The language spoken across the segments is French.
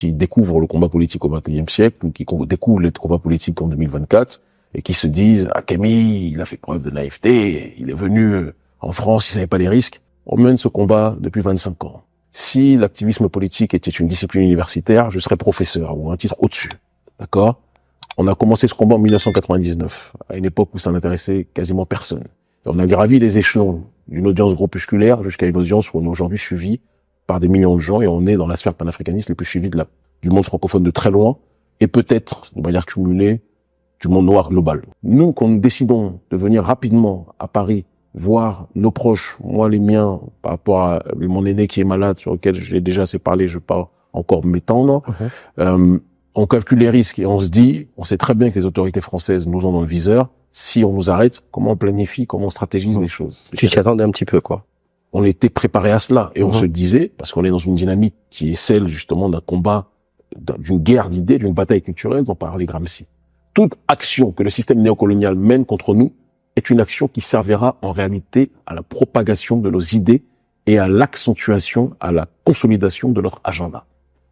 qui découvrent le combat politique au XXIe siècle, ou qui découvrent le combat politique en 2024, et qui se disent « Ah, Camille, il a fait preuve de naïveté, il est venu en France, il savait pas les risques ». On mène ce combat depuis 25 ans. Si l'activisme politique était une discipline universitaire, je serais professeur, ou un titre au-dessus. D'accord? On a commencé ce combat en 1999, à une époque où ça n'intéressait quasiment personne. Et on a gravi les échelons d'une audience groupusculaire jusqu'à une audience où on est aujourd'hui suivi par des millions de gens, et on est dans la sphère panafricaniste les plus suivies du monde francophone de très loin, et peut-être, de manière cumulée, du monde noir global. Nous, quand nous décidons de venir rapidement à Paris, voir nos proches, moi les miens, par rapport à mon aîné qui est malade, sur lequel j'ai déjà assez parlé, je ne vais pas encore m'étendre, on calcule les risques et on se dit, on sait très bien que les autorités françaises nous ont dans le viseur. Si on nous arrête, comment on planifie, comment on stratégise les choses? Tu t'y attendais un petit peu, quoi. On était préparé à cela et on se disait, parce qu'on est dans une dynamique qui est celle justement d'un combat, d'une guerre d'idées, d'une bataille culturelle dont parlait Gramsci. Toute action que le système néocolonial mène contre nous est une action qui servira en réalité à la propagation de nos idées et à l'accentuation, à la consolidation de notre agenda.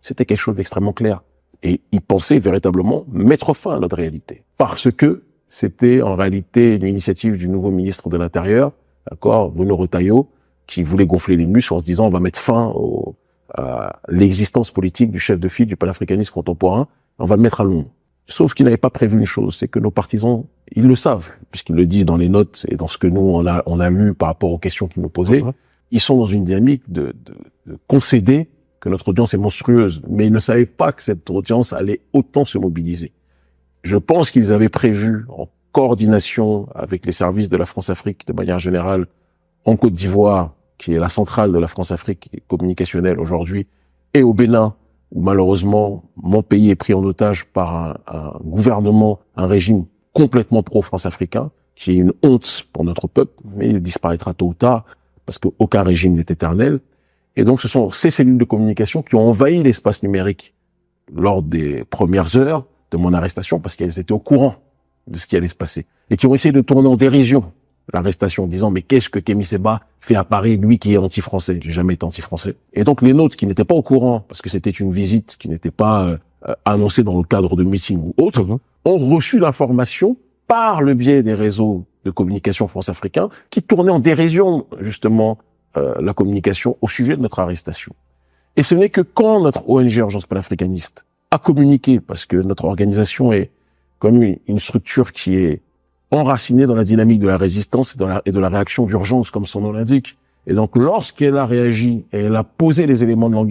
C'était quelque chose d'extrêmement clair. Et ils pensaient véritablement mettre fin à notre réalité. Parce que c'était en réalité l'initiative du nouveau ministre de l'Intérieur, d'accord, Bruno Retailleau, qui voulait gonfler les muscles en se disant on va mettre fin à l'existence politique du chef de file du panafricanisme contemporain, on va le mettre à l'ombre. Sauf qu'ils n'avaient pas prévu une chose, c'est que nos partisans, ils le savent, puisqu'ils le disent dans les notes et dans ce que nous on a lu par rapport aux questions qu'ils nous posaient, ils sont dans une dynamique de concéder que notre audience est monstrueuse, mais ils ne savaient pas que cette audience allait autant se mobiliser. Je pense qu'ils avaient prévu, en coordination avec les services de la France-Afrique de manière générale, en Côte d'Ivoire, qui est la centrale de la France-Afrique communicationnelle aujourd'hui, et au Bénin, où malheureusement mon pays est pris en otage par un gouvernement, un régime complètement pro-France-africain, qui est une honte pour notre peuple, mais il disparaîtra tôt ou tard, parce qu'aucun régime n'est éternel. Et donc, ce sont ces cellules de communication qui ont envahi l'espace numérique lors des premières heures de mon arrestation, parce qu'elles étaient au courant de ce qui allait se passer, et qui ont essayé de tourner en dérision l'arrestation, en disant « Mais qu'est-ce que Kémy Séba fait à Paris, lui qui est anti-français ?» J'ai jamais été anti-français. Et donc, les nôtres qui n'étaient pas au courant, parce que c'était une visite qui n'était pas annoncée dans le cadre de meeting ou autre, ont reçu l'information par le biais des réseaux de communication france-africains qui tournaient en dérision, justement, la communication au sujet de notre arrestation. Et ce n'est que quand notre ONG Urgence panafricaniste a communiqué, parce que notre organisation est comme une structure qui est enracinée dans la dynamique de la résistance et de la réaction d'urgence, comme son nom l'indique. Et donc, lorsqu'elle a réagi et elle a posé les éléments de langage